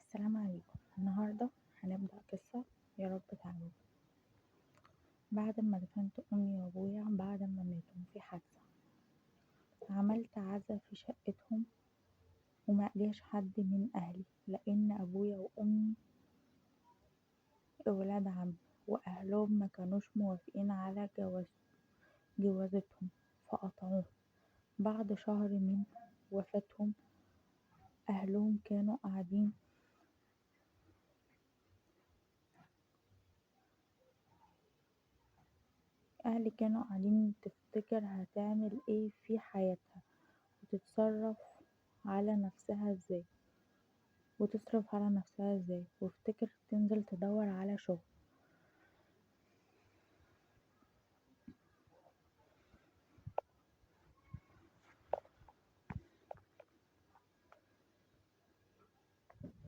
السلام عليكم. النهاردة هنبدأ قصة، يا رب تعجبكم. بعد ما دفنت أمي وأبويا بعد ما ماتوا في حادثة، عملت عزا في شقتهم ومقجاش حد من أهلي، لأن أبويا وأمي ولاد عم، وأهلهم مكانوش موافقين على جوازتهم فقطعوه. بعد شهر من وفاتهم أهلهم كانوا قاعدين تفتكر هتعمل ايه في حياتها وتتصرف على نفسها ازاي وتصرف على نفسها ازاي، وافتكر تنزل تدور على شغل.